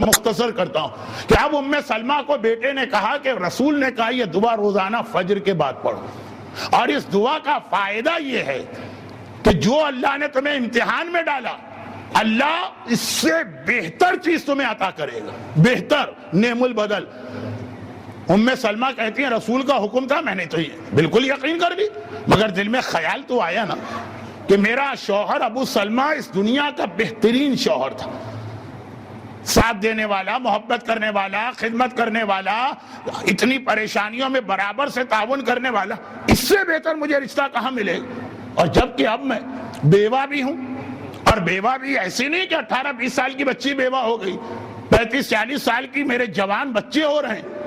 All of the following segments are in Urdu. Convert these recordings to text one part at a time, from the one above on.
مختصر کرتا ہوں کہ اب ام سلمہ کو بیٹے نے کہا کہ رسول نے کہا یہ دعا روزانہ فجر کے بعد پڑھو، اور اس دعا کا فائدہ یہ ہے کہ جو اللہ نے تمہیں امتحان میں ڈالا اللہ اس سے بہتر چیز تمہیں عطا کرے گا، بہتر، نعم البدل۔ ام سلمہ کہتی ہیں رسول کا حکم تھا، میں نے تو یہ بالکل یقین کر لی، مگر دل میں خیال تو آیا نا کہ میرا شوہر ابو سلمہ اس دنیا کا بہترین شوہر تھا، ساتھ دینے والا، محبت کرنے والا، خدمت کرنے والا، اتنی پریشانیوں میں برابر سے تعاون کرنے والا، اس سے بہتر مجھے رشتہ کہاں ملے گا؟ اور جبکہ اب میں بیوہ بھی ہوں، اور بیوہ بھی ایسی نہیں کہ 18-20 سال کی بچی بیوہ ہو گئی، 35-40 سال کی میرے جوان بچے ہو رہے ہیں،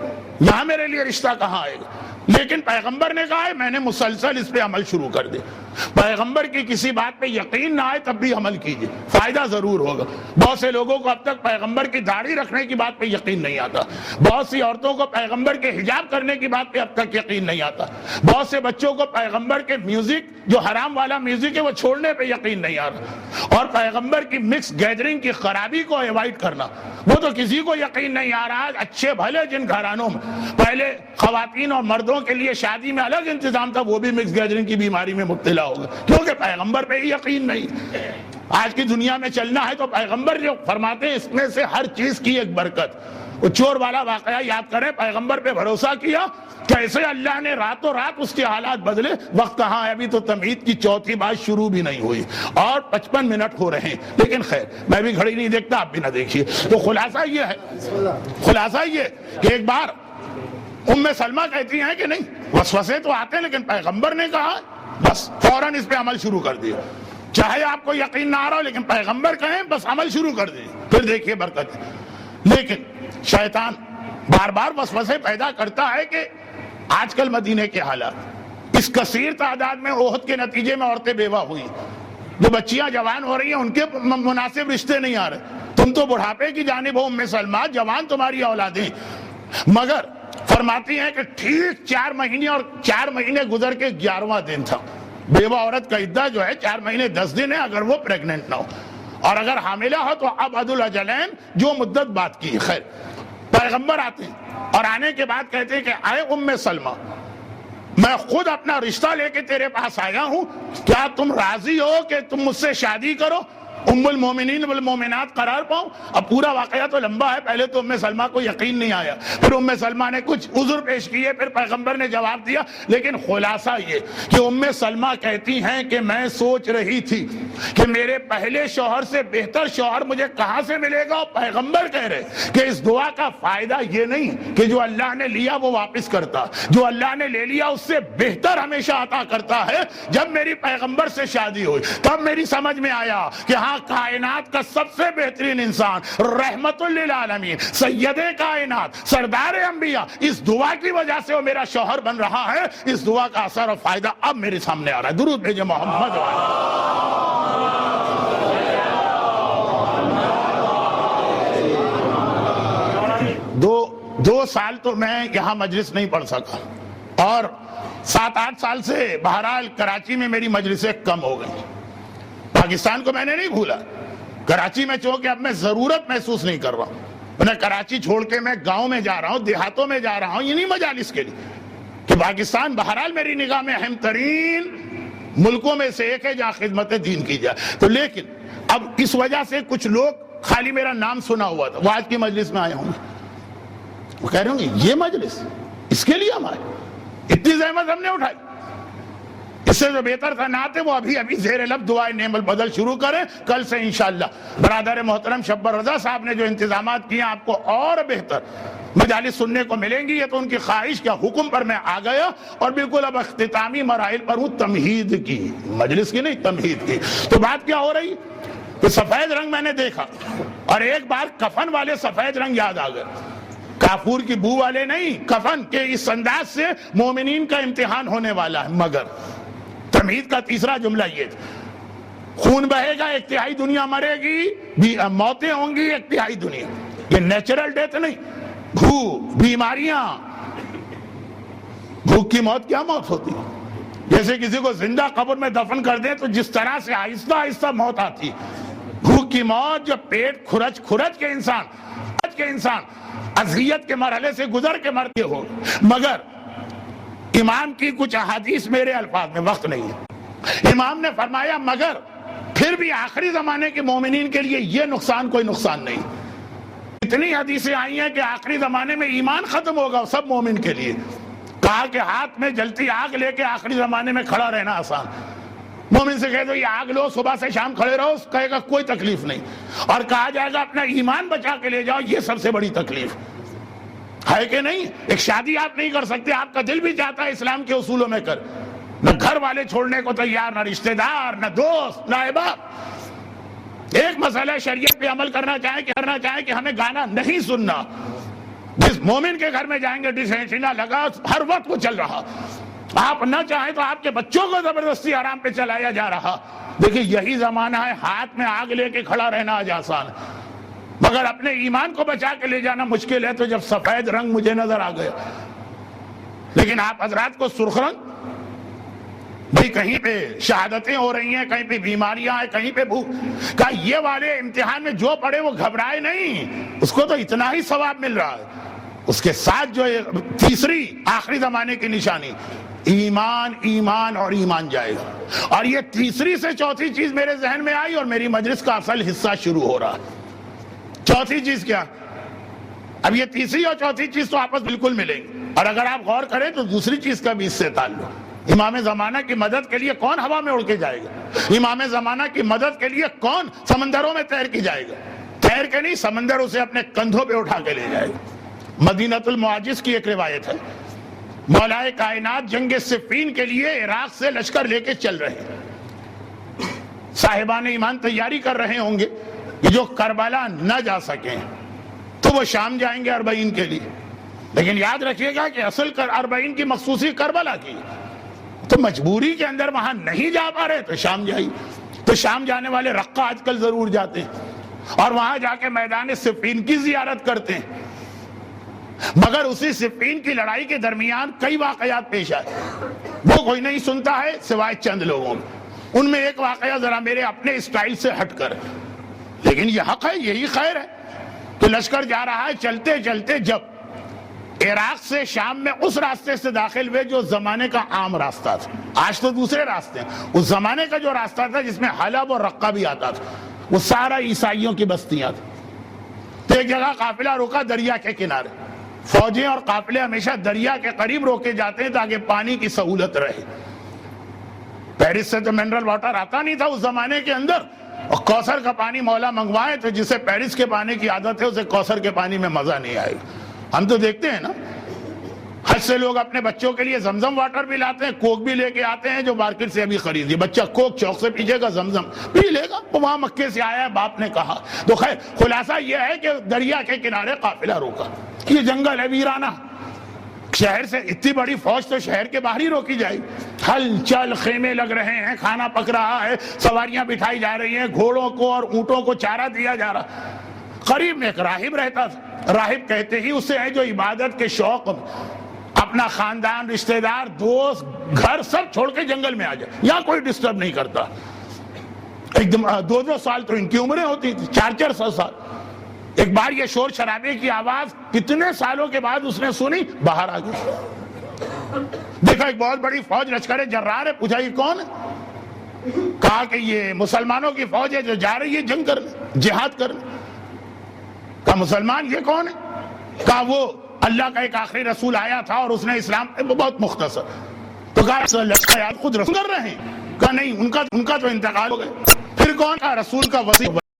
یہاں میرے لیے رشتہ کہاں آئے گا؟ لیکن پیغمبر نے کہا ہے میں نے مسلسل اس پہ عمل شروع کر دیا۔ پیغمبر کی کسی بات پہ یقین نہ آئے تب بھی عمل کیجئے، فائدہ ضرور ہوگا۔ بہت سے لوگوں کو اب تک پیغمبر کی داڑھی رکھنے کی بات پہ یقین نہیں آتا، بہت سی عورتوں کو پیغمبر کے حجاب کرنے کی بات پہ اب تک یقین نہیں آتا، بہت سے بچوں کو پیغمبر کے میوزک جو حرام والا میوزک ہے وہ چھوڑنے پہ یقین نہیں آ رہا، اور پیغمبر کی مکس گیدرنگ کی خرابی کو ایوائڈ کرنا وہ تو کسی کو یقین نہیں آ رہا۔ اچھے بھلے جن گھرانوں میں پہلے خواتین اور مردوں کے لیے شادی میں الگ انتظام تھا وہ بھی مکس گیدرنگ کی بیماری میں مبتلا ہوگا، کیونکہ پیغمبر پہ ہی یقین نہیں۔ آج کی دنیا میں چلنا ہے تو پیغمبر جو فرماتے ہیں اس میں سے ہر چیز کی ایک برکت۔ وہ چور والا واقعہ یاد کریں، پیغمبر پہ بھروسہ کیا، کیسے اللہ نے راتوں رات اس کے حالات بدلے۔ وقت کہاں ہے، ابھی تو تمہید کی چوتھی بات شروع بھی نہیں ہوئی اور 55 منٹ ہو رہے ہیں، لیکن خیر میں بھی گھڑی نہیں دیکھتا، آپ بھی نہ دیکھیے۔ تو خلاصہ یہ ہے کہ ایک بار ام سلمہ کہتی ہیں کہ نہیں وسوسے تو آتے ہیں لیکن پیغمبر نے کہا بس فوراً اس پہ عمل شروع کر دیا، چاہے آپ کو یقین نہ آ رہا ہو لیکن پیغمبر کہیں بس عمل شروع کر دیا، پھر دیکھیے برکت۔ لیکن شیطان بار بار وسوسے پیدا کرتا ہے کہ آج کل مدینے کے حالات، اس کثیر تعداد میں احد کے نتیجے میں عورتیں بیوہ ہوئی، جو بچیاں جوان ہو رہی ہیں ان کے مناسب رشتے نہیں آ رہے، تم تو بڑھاپے کی جانب ہو ام سلمہ، جوان تمہاری اولادیں، مگر فرماتی ہیں کہ ٹھیک 4 مہینے اور 4 مہینے گزر کے 11واں دن تھا۔ بیوہ عورت کا عدہ جو ہے 4 مہینے 10 دن ہے اگر وہ پریگننٹ نہ ہو، اور اگر حاملہ ہو تو ابعد الاجلین جو مدت بات کی۔ خیر پیغمبر آتے ہیں اور آنے کے بعد کہتے ہیں کہ اے ام سلمہ میں خود اپنا رشتہ لے کے تیرے پاس آیا ہوں، کیا تم راضی ہو کہ تم مجھ سے شادی کرو، ام المومنین والمومنات قرار پاؤں؟ اب پورا واقعہ تو لمبا ہے، پہلے تو ام سلمہ کو یقین نہیں آیا، پھر ام سلمہ نے کچھ عذر پیش کیے، پھر پیغمبر نے جواب دیا، لیکن خلاصہ یہ کہ ام سلمہ کہتی ہیں کہ میں سوچ رہی تھی کہ میرے پہلے شوہر سے بہتر شوہر مجھے کہاں سے ملے گا، اور پیغمبر کہہ رہے کہ اس دعا کا فائدہ یہ نہیں کہ جو اللہ نے لیا وہ واپس کرتا، جو اللہ نے لے لیا اس سے بہتر ہمیشہ عطا کرتا ہے۔ جب میری پیغمبر سے شادی ہوئی تب میری سمجھ میں آیا کہ ہاں کائنات کا سب سے بہترین انسان، رحمت للعالمین، سید کائنات، سردار انبیاء، اس دعا کی وجہ سے وہ میرا شوہر بن رہا ہے۔ اس دعا کا اثر اور فائدہ اب میرے سامنے آ رہا ہے۔ درود بھیجے محمد دو سال تو میں یہاں مجلس نہیں پڑھ سکا، اور 7-8 سال سے بہرحال کراچی میں میری مجلسیں کم ہو گئی۔ پاکستان کو میں نے نہیں بھولا، کراچی میں چونکہ اب میں ضرورت محسوس نہیں کر رہا ہوں، میں کراچی چھوڑ کے میں گاؤں میں جا رہا ہوں، دیہاتوں میں جا رہا ہوں، یہ نہیں مجالس کے لیے کہ پاکستان بہرحال میری نگاہ میں اہم ترین ملکوں میں سے ایک ہے جہاں خدمت دین کی جائے۔ تو لیکن اب اس وجہ سے کچھ لوگ خالی میرا نام سنا ہوا تھا وہ آج کی مجلس میں آئے ہوں گے، وہ کہہ رہے ہوں گے یہ مجلس اس کے لیے ہم آئے، اتنی زحمت ہم نے اٹھائی، اس سے جو بہتر تھا نہ آتے، وہ ابھی زیر لب دعائے نعم البدل شروع کریں کل سے انشاءاللہ۔ برادر محترم شبر رضا صاحب نے جو انتظامات کیے آپ کو اور بہتر مجالس سننے کو ملیں گی، یہ تو ان کی خواہش کیا حکم پر میں آ گیا، اور بالکل اب اختتامی مراحل پر ہوں، تمہید کی، مجلس کی نہیں تمہید کی۔ تو بات کیا ہو رہی کہ سفید رنگ میں نے دیکھا، اور ایک بار کفن والے سفید رنگ یاد آ گئے، کافور کی بو والے نہیں، کفن کے اس انداز سے مومنین کا امتحان ہونے والا ہے۔ مگر تمہید کا تیسرا جملہ یہ تھا، خون بہے گا ایک تہائی دنیا مرے گی، موتیں ہوں گی ایک تہائی دنیا، یہ نیچرل ڈیتھ نہیں، بیماریاں، بھوک کی موت کیا موت ہوتی ہے؟ جیسے کسی کو زندہ قبر میں دفن کر دیں تو جس طرح سے آہستہ آہستہ موت آتی ہے، بھوک کی موت جو پیٹ کھرچ کے انسان سمجھ کے انسان اذیت کے مرحلے سے گزر کے مرتے ہو. مگر امام کی کچھ احادیث میرے الفاظ میں وقت نہیں ہے. امام نے فرمایا مگر پھر بھی آخری زمانے کے مومنین کے لیے یہ نقصان کوئی نقصان نہیں. اتنی حدیثیں آئی ہیں کہ آخری زمانے میں ایمان ختم ہوگا سب مومن کے لیے. کہا کہ ہاتھ میں جلتی آگ لے کے آخری زمانے میں کھڑا رہنا آسان. مومن سے کہہ دو یہ آگ لو صبح سے شام کھڑے رہو, کہے گا کوئی تکلیف نہیں. اور کہا جائے گا اپنا ایمان بچا کے لے جاؤ, یہ سب سے بڑی تکلیف ہے کہ نہیں. ایک شادی آپ نہیں کر سکتے, آپ کا دل بھی چاہتا ہے اسلام کے اصولوں میں کر, نہ گھر والے چھوڑنے کو تیار, نہ رشتہ دار, نہ دوست, نہ احباب. ایک مسئلہ شریعت پہ عمل کرنا چاہے کہ ہمیں گانا نہیں سننا. جس مومن کے گھر میں جائیں گے ڈش اینٹینا لگا ہر وقت وہ چل رہا, آپ نہ چاہیں تو آپ کے بچوں کو زبردستی آرام پہ چلایا جا رہا. دیکھیں یہی زمانہ ہے, ہاتھ میں آگ لے کے کھڑا رہنا آج آسان, مگر اپنے ایمان کو بچا کے لے جانا مشکل ہے. تو جب سفید رنگ مجھے نظر آ گیا, لیکن آپ حضرات کو سرخ رنگ, بھئی کہیں پہ شہادتیں ہو رہی ہیں, کہیں پہ بیماریاں ہیں, کہیں پہ بھوک. کہا یہ والے امتحان میں جو پڑے وہ گھبرائے نہیں, اس کو تو اتنا ہی ثواب مل رہا ہے. اس کے ساتھ جو تیسری آخری زمانے کی نشانی ایمان, ایمان اور ایمان جائے گا. اور یہ تیسری سے چوتھی چیز میرے ذہن میں آئی اور میری مجلس کا اصل حصہ شروع ہو رہا. چوتھی چیز کیا؟ اب یہ تیسری اور چوتھی چیز تو آپس بالکل ملیں گی, اور اگر آپ غور کریں تو دوسری چیز کا بھی اس سے تعلق. امام زمانہ کی مدد کے لیے کون ہوا میں اڑ کے جائے گا؟ امام زمانہ کی مدد کے لیے کون سمندروں میں تیر کے جائے گا؟ تیر کے نہیں, سمندر اسے اپنے کندھوں پہ اٹھا کے لے جائے گا. مدینۃ المعاجز کی ایک روایت ہے, مولائے کائنات جنگ صفین کے لیے عراق سے لشکر لے کے چل رہے ہیں. صاحبان ایمان تیاری کر رہے ہوں گے کہ جو کربلا نہ جا سکیں تو وہ شام جائیں گے اربعین کے لیے. لیکن یاد رکھیے گا کہ اصل اربعین کی مخصوصی کربلا کی, تو مجبوری کے اندر وہاں نہیں جا پا رہے تو شام جائیے. تو شام جانے والے رقہ آج کل ضرور جاتے ہیں اور وہاں جا کے میدان صفین کی زیارت کرتے ہیں. مگر اسی صفین کی لڑائی کے درمیان کئی واقعات پیش آئے, وہ کوئی نہیں سنتا ہے سوائے چند لوگوں میں. ان میں ایک واقعہ ذرا میرے اپنے اسٹائل سے ہٹ کر, لیکن یہ حق ہے, یہی خیر ہے کہ لشکر جا رہا ہے. چلتے چلتے جب عراق سے شام میں اس راستے سے داخل ہوئے جو زمانے کا عام راستہ تھا, آج تو دوسرے راستے ہیں, اس زمانے کا جو راستہ تھا جس میں حلب اور رقہ بھی آتا تھا, وہ سارا عیسائیوں کی بستیاں تھیں. تو ایک جگہ قافلہ رکا دریا کے کنارے. فوجیں اور قافلے ہمیشہ دریا کے قریب روکے جاتے ہیں تاکہ پانی کی سہولت رہے. پیرس سے تو منرل واٹر آتا نہیں تھا اس زمانے کے اندر, اور کوثر کا پانی مولا منگوائے تو جسے پیرس کے پانی کی عادت ہے اسے کوثر کے پانی میں مزہ نہیں آئے گا. ہم تو دیکھتے ہیں نا, حج سے لوگ اپنے بچوں کے لیے زمزم واٹر بھی لاتے ہیں, کوک بھی لے کے آتے ہیں جو مارکیٹ سے ابھی خریدی. بچہ کوک چوک سے پیچھے گا, زمزم پی لے گا, وہ وہاں مکے سے آیا ہے باپ نے کہا. تو خیر خلاصہ یہ ہے کہ دریا کے کنارے قافلہ روکا. یہ جنگل ہے ویرانہ, شہر سے اتنی بڑی فوج تو شہر کے باہر ہی روکی جائے. ہل چل, خیمے لگ رہے ہیں, کھانا پک رہا ہے, سواریاں بٹھائی جا رہی ہیں, گھوڑوں کو اور اونٹوں کو چارہ دیا جا رہا. قریب میں ایک راہب رہتا تھا. راہب کہتے ہی اسے ہے جو عبادت کے شوق اپنا خاندان, رشتہ دار, دوست, گھر سب چھوڑ کے جنگل میں آ جائے, یہاں کوئی ڈسٹرب نہیں کرتا. ایک دم 2-2 سال تو ان کی عمریں ہوتی تھی, 4-4 سال. ایک بار یہ شور شرابے کی آواز کتنے سالوں کے بعد اس نے سنی, باہر آ گئی. دیکھا ایک بہت بڑی فوج لشکر جرار ہے. پوچھا یہ کون ہے؟ کہا کہ یہ مسلمانوں کی فوج ہے جو جا رہی ہے جنگ کرنے, جہاد کرنے. کہا مسلمان یہ کون ہے؟ کہا وہ اللہ کا ایک آخری رسول آیا تھا اور اس نے اسلام, بہت مختصر. تو کہا لشکر خود رسول کر رہے ہیں؟ کہا نہیں, ان کا تو انتقال ہو گیا. پھر کون؟ کہا رسول کا وصی